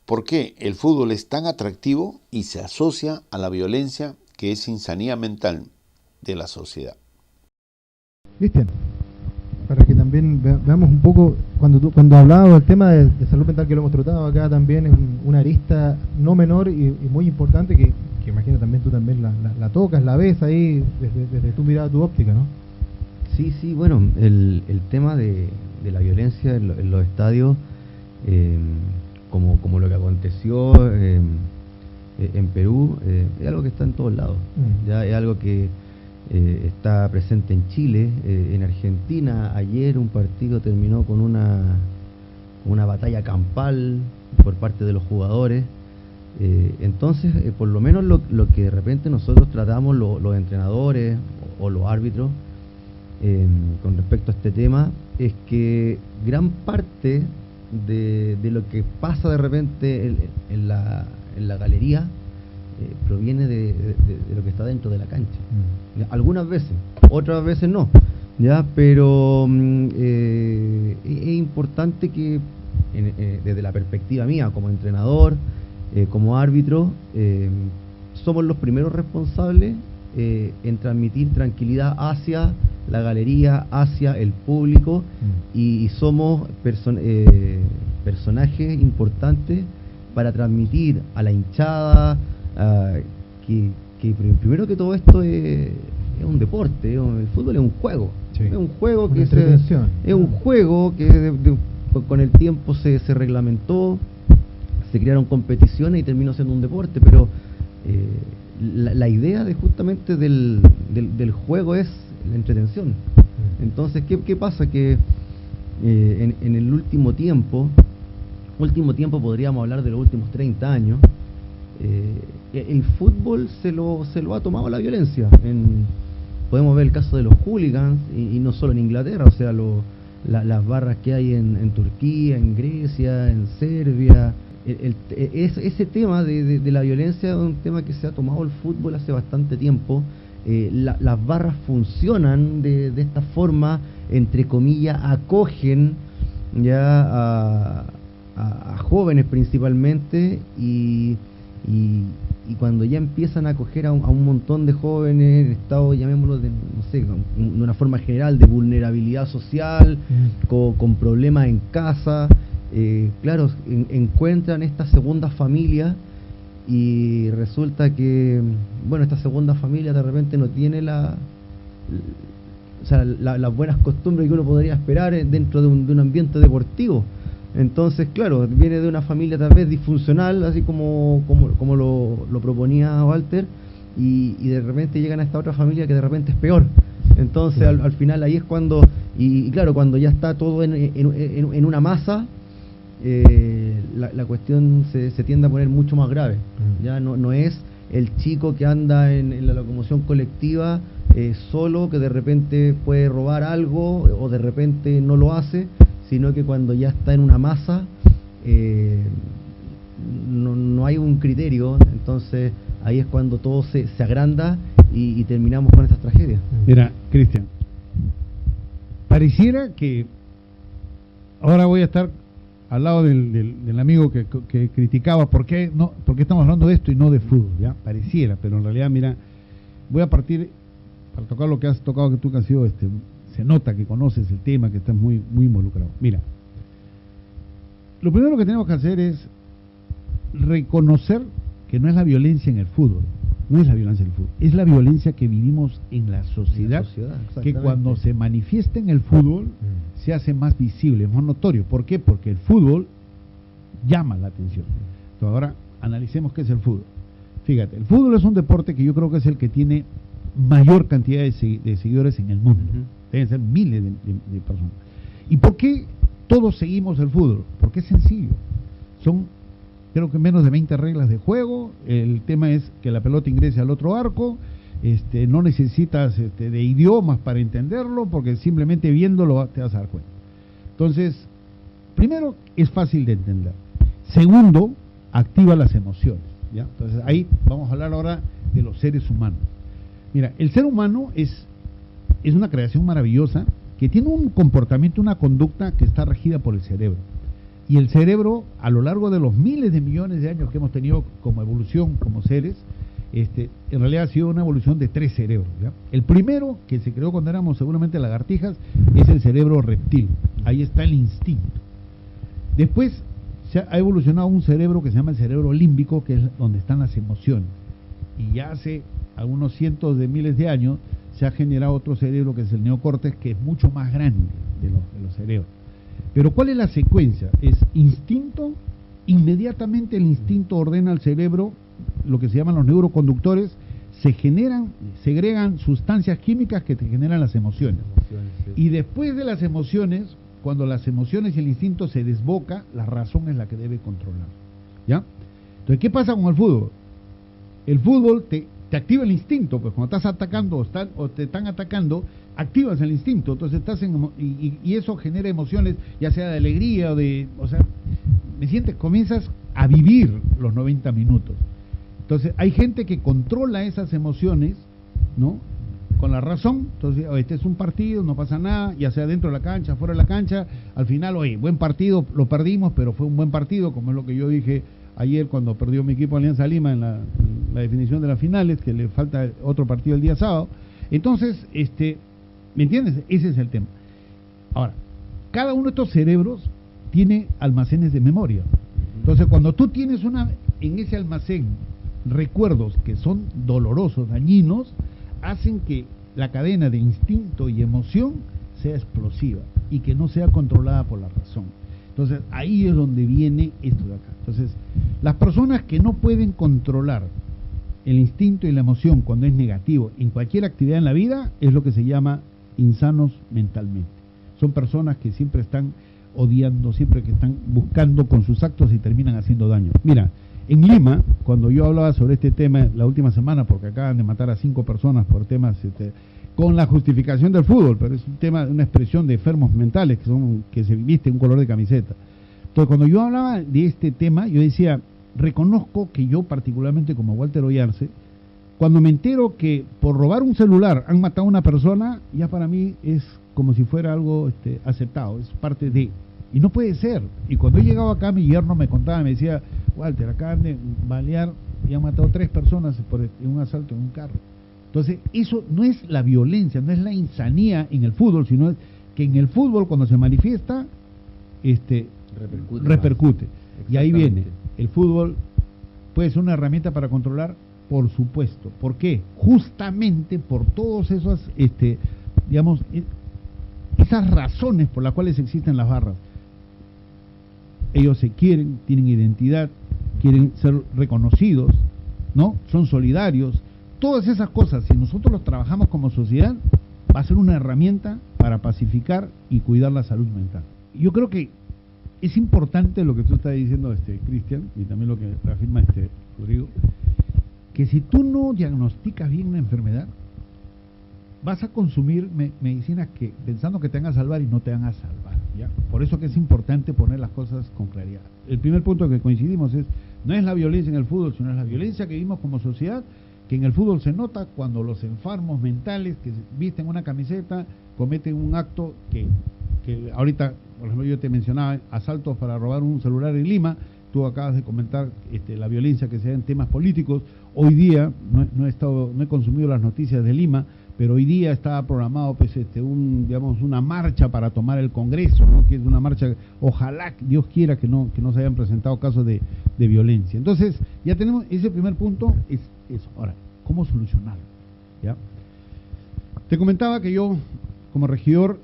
¿Por qué el fútbol es tan atractivo y se asocia a la violencia que es insanía mental de la sociedad? Cristian, para que también veamos un poco, cuando hablabas del tema de salud mental, que lo hemos tratado acá también, es una arista no menor y muy importante que imagino también tú también la tocas, la ves ahí desde tu mirada, tu óptica, ¿no? Sí, bueno, el tema de la violencia en los estadios, como lo que aconteció en Perú, es algo que está en todos lados. Ya es algo que está presente en Chile, en Argentina. Ayer un partido terminó con una batalla campal por parte de los jugadores. Entonces, por lo menos lo que de repente nosotros tratamos, los entrenadores o los árbitros, con respecto a este tema, es que gran parte de lo que pasa de repente en la galería proviene de lo que está dentro de la cancha. Algunas veces, otras veces no, ya, pero es importante que desde la perspectiva mía como entrenador, como árbitro, somos los primeros responsables en transmitir tranquilidad hacia la galería, hacia el público, y somos personajes importantes para transmitir a la hinchada que primero que todo esto es un deporte, el fútbol es un juego, sí. Es un juego que con el tiempo se reglamentó, se crearon competiciones y terminó siendo un deporte, pero la idea justamente del juego es la entretención. Entonces, ¿qué pasa? Que en el último tiempo podríamos hablar de los últimos 30 años, el fútbol se lo ha tomado la violencia. Podemos ver el caso de los hooligans, y no solo en Inglaterra, o sea, las barras que hay en Turquía, en Grecia, en Serbia. Ese tema de la violencia es un tema que se ha tomado el fútbol hace bastante tiempo. Las barras funcionan de esta forma, entre comillas, acogen ya a jóvenes principalmente, y cuando ya empiezan a acoger a un montón de jóvenes en estado, llamémoslo de una forma general, de vulnerabilidad social, con problemas en casa, claro, encuentran esta segunda familia, y resulta que, bueno, esta segunda familia de repente no tiene las buenas costumbres que uno podría esperar dentro de un ambiente deportivo. Entonces, claro, viene de una familia tal vez disfuncional, así como lo proponía Walter, y de repente llegan a esta otra familia que de repente es peor. Entonces, sí. al final ahí es cuando, y claro, cuando ya está todo en una masa, la cuestión se tiende a poner mucho más grave. Ya no es el chico que anda en la locomoción colectiva solo, que de repente puede robar algo o de repente no lo hace, sino que cuando ya está en una masa no hay un criterio. Entonces ahí es cuando todo se agranda y terminamos con estas tragedias. Mira, Cristian, pareciera que ahora voy a estar al lado del amigo que criticaba por qué estamos hablando de esto y no de fútbol, ¿ya? Pareciera, pero en realidad, mira, voy a partir para tocar lo que has tocado, que tú que has sido, se nota que conoces el tema, que estás muy, muy involucrado. Mira, lo primero que tenemos que hacer es reconocer que no es la violencia en el fútbol, no es la violencia en el fútbol, es la violencia que vivimos en la sociedad, que cuando se manifiesta en el fútbol se hace más visible, más notorio. ¿Por qué? Porque el fútbol llama la atención. Entonces ahora analicemos qué es el fútbol. Fíjate, el fútbol es un deporte que yo creo que es el que tiene mayor cantidad de seguidores en el mundo. Deben ser miles de personas. ¿Y por qué todos seguimos el fútbol? Porque es sencillo. Son, creo que menos de 20 reglas de juego. El tema es que la pelota ingrese al otro arco. No necesitas de idiomas para entenderlo, porque simplemente viéndolo te vas a dar cuenta. Entonces, primero, es fácil de entender. Segundo, activa las emociones, ¿ya? Entonces, ahí vamos a hablar ahora de los seres humanos. Mira, el ser humano es una creación maravillosa que tiene un comportamiento, una conducta que está regida por el cerebro. Y el cerebro, a lo largo de los miles de millones de años que hemos tenido como evolución, como seres, en realidad ha sido una evolución de 3 cerebros, ¿ya? El primero, que se creó cuando éramos seguramente lagartijas, es el cerebro reptil. Ahí está el instinto. Después se ha evolucionado un cerebro que se llama el cerebro límbico, que es donde están las emociones. Y ya hace algunos cientos de miles de años se ha generado otro cerebro, que es el neocórtex, que es mucho más grande de los cerebros. Pero ¿cuál es la secuencia? Es instinto, inmediatamente el instinto ordena al cerebro, lo que se llaman los neuroconductores, segregan sustancias químicas que te generan las emociones. Y después de las emociones, cuando las emociones y el instinto se desboca, la razón es la que debe controlar. ¿Ya? Entonces, ¿qué pasa con el fútbol? El fútbol te activa el instinto, pues cuando estás atacando o te están atacando, activas el instinto, entonces y eso genera emociones, ya sea de alegría o sea, comienzas a vivir los 90 minutos. Entonces, hay gente que controla esas emociones, ¿no? Con la razón. Entonces, este es un partido, no pasa nada, ya sea dentro de la cancha, fuera de la cancha, al final, oye, buen partido, lo perdimos, pero fue un buen partido, como es lo que yo dije ayer cuando perdió mi equipo Alianza Lima en la definición de las finales, que le falta otro partido el día sábado. Entonces, ¿me entiendes? Ese es el tema. Ahora, cada uno de estos cerebros tiene almacenes de memoria. Entonces, cuando tú tienes en ese almacén recuerdos que son dolorosos, dañinos, hacen que la cadena de instinto y emoción sea explosiva y que no sea controlada por la razón. Entonces, ahí es donde viene esto de acá. Entonces, las personas que no pueden controlar el instinto y la emoción cuando es negativo en cualquier actividad en la vida, es lo que se llama insanos mentalmente. Son personas que siempre están odiando, siempre que están buscando con sus actos y terminan haciendo daño. Mira, en Lima, cuando yo hablaba sobre este tema la última semana, porque acaban de matar a 5 personas por temas con la justificación del fútbol, pero es un tema, una expresión de enfermos mentales que se visten un color de camiseta. Entonces, cuando yo hablaba de este tema, yo decía, reconozco que yo particularmente como Walter Oyarce, cuando me entero que por robar un celular han matado a una persona, ya para mí es como si fuera algo aceptado, es parte de... Y no puede ser. Y cuando he llegado acá, mi yerno me contaba, me decía, Walter, acaban de balear y han matado 3 personas en un asalto en un carro. Entonces, eso no es la violencia, no es la insanía en el fútbol, sino es que en el fútbol, cuando se manifiesta, repercute. Y ahí viene, el fútbol puede ser una herramienta para controlar, por supuesto. ¿Por qué? Justamente por todos esos, esas razones por las cuales existen las barras. Ellos se quieren, tienen identidad, quieren ser reconocidos, ¿no? Son solidarios. Todas esas cosas, si nosotros los trabajamos como sociedad, va a ser una herramienta para pacificar y cuidar la salud mental. Yo creo que es importante lo que tú estás diciendo, Cristian, y también lo que reafirma Rodrigo, que si tú no diagnosticas bien una enfermedad, vas a consumir medicinas que pensando que te van a salvar y no te van a salvar, ¿ya? Por eso que es importante poner las cosas con claridad. El primer punto que coincidimos no es la violencia en el fútbol, sino es la violencia que vivimos como sociedad, que en el fútbol se nota cuando los enfermos mentales que visten una camiseta cometen un acto que ahorita, por ejemplo, yo te mencionaba asaltos para robar un celular en Lima. Tú acabas de comentar la violencia que se da en temas políticos. Hoy día, no he consumido las noticias de Lima, pero hoy día estaba programado pues una marcha para tomar el Congreso, ¿no? Que es una marcha, ojalá Dios quiera que no se hayan presentado casos de violencia. Entonces, ya tenemos ese primer punto, es eso. Ahora, ¿cómo solucionarlo? ¿Ya? Te comentaba que yo, como regidor,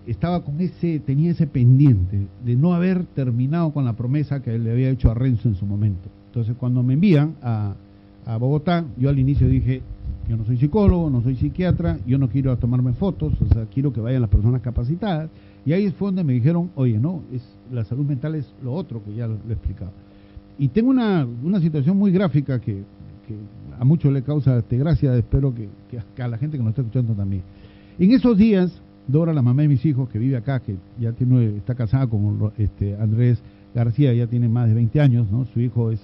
tenía ese pendiente de no haber terminado con la promesa que le había hecho a Renzo en su momento. Entonces, cuando me envían a Bogotá, yo al inicio dije, yo no soy psicólogo, no soy psiquiatra, yo no quiero tomarme fotos, o sea, quiero que vayan las personas capacitadas. Y ahí fue donde me dijeron, oye, no, la salud mental es lo otro, que ya lo he explicado. Y tengo una situación muy gráfica que a muchos le causa gracia, espero que a la gente que nos está escuchando también. En esos días, Dora, la mamá de mis hijos, que vive acá, que ya está casada con Andrés García, ya tiene más de 20 años, ¿no? Su hijo es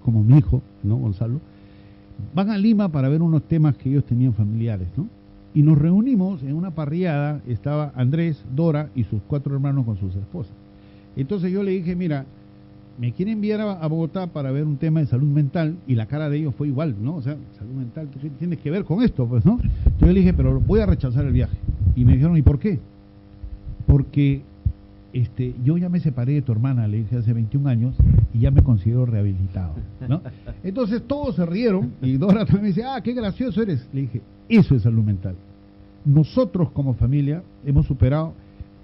como mi hijo, ¿no? Gonzalo. Van a Lima para ver unos temas que ellos tenían familiares, ¿no? Y nos reunimos en una parrillada, estaba Andrés, Dora y sus 4 hermanos con sus esposas. Entonces yo le dije, mira, me quieren enviar a Bogotá para ver un tema de salud mental y la cara de ellos fue igual, ¿no? O sea, salud mental, ¿qué tienes que ver con esto? Pues, ¿no? Entonces yo le dije, pero voy a rechazar el viaje. Y me dijeron, ¿y por qué? Porque yo ya me separé de tu hermana, le dije, hace 21 años y ya me considero rehabilitado, ¿no? Entonces todos se rieron y Dora también me dice, qué gracioso eres. Le dije, eso es salud mental. Nosotros como familia hemos superado,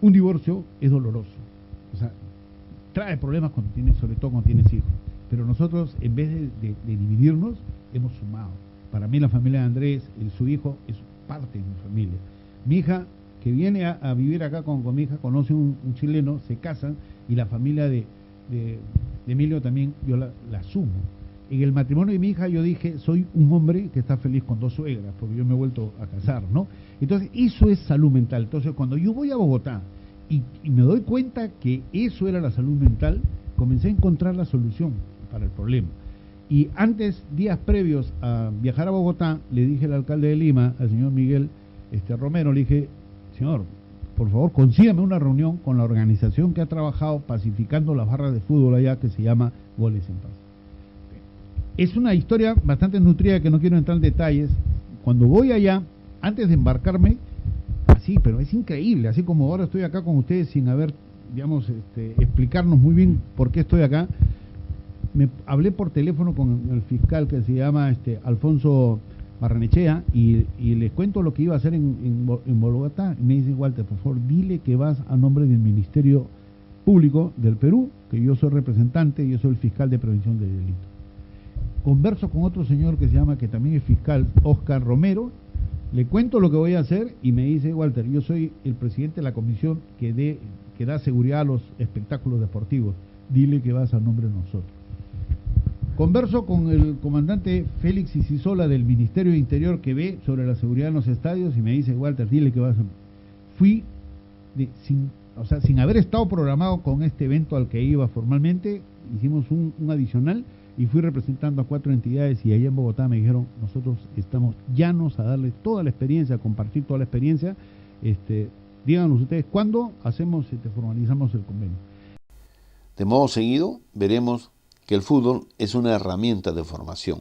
un divorcio es doloroso, o sea, trae problemas sobre todo cuando tienes hijos, pero nosotros en vez de dividirnos, hemos sumado. Para mí la familia de Andrés, su hijo, es parte de mi familia. Mi hija, que viene a vivir acá con mi hija, conoce un chileno, se casan, y la familia de Emilio también yo la sumo. En el matrimonio de mi hija yo dije, soy un hombre que está feliz con 2 suegras, porque yo me he vuelto a casar, ¿no? Entonces, eso es salud mental. Entonces, cuando yo voy a Bogotá y me doy cuenta que eso era la salud mental, comencé a encontrar la solución para el problema. Y antes, días previos a viajar a Bogotá, le dije al alcalde de Lima, al señor Miguel Romero, le dije, señor, por favor, consígame una reunión con la organización que ha trabajado pacificando las barras de fútbol allá, que se llama Goles en Paz. Es una historia bastante nutrida que no quiero entrar en detalles. Cuando voy allá, antes de embarcarme, así, pero es increíble, así como ahora estoy acá con ustedes sin haber, digamos, explicarnos muy bien por qué estoy acá, me hablé por teléfono con el fiscal que se llama Alfonso Barrenechea y les cuento lo que iba a hacer en Bogotá. Y me dice, Walter, por favor, dile que vas a nombre del Ministerio Público del Perú, que yo soy representante, yo soy el fiscal de prevención de delitos. Converso con otro señor que se llama, que también es fiscal, Oscar Romero, le cuento lo que voy a hacer y me dice, Walter, yo soy el presidente de la comisión que da seguridad a los espectáculos deportivos, dile que vas a nombre de nosotros. Converso con el comandante Félix Isisola del Ministerio de Interior, que ve sobre la seguridad en los estadios, y me dice, Walter, dile que vas a... Fui sin haber estado programado con este evento al que iba formalmente, hicimos un adicional y fui representando a 4 entidades, y allá en Bogotá me dijeron, nosotros estamos llanos a darle toda la experiencia, a compartir toda la experiencia. Díganos ustedes cuándo formalizamos el convenio. De modo seguido, veremos que el fútbol es una herramienta de formación.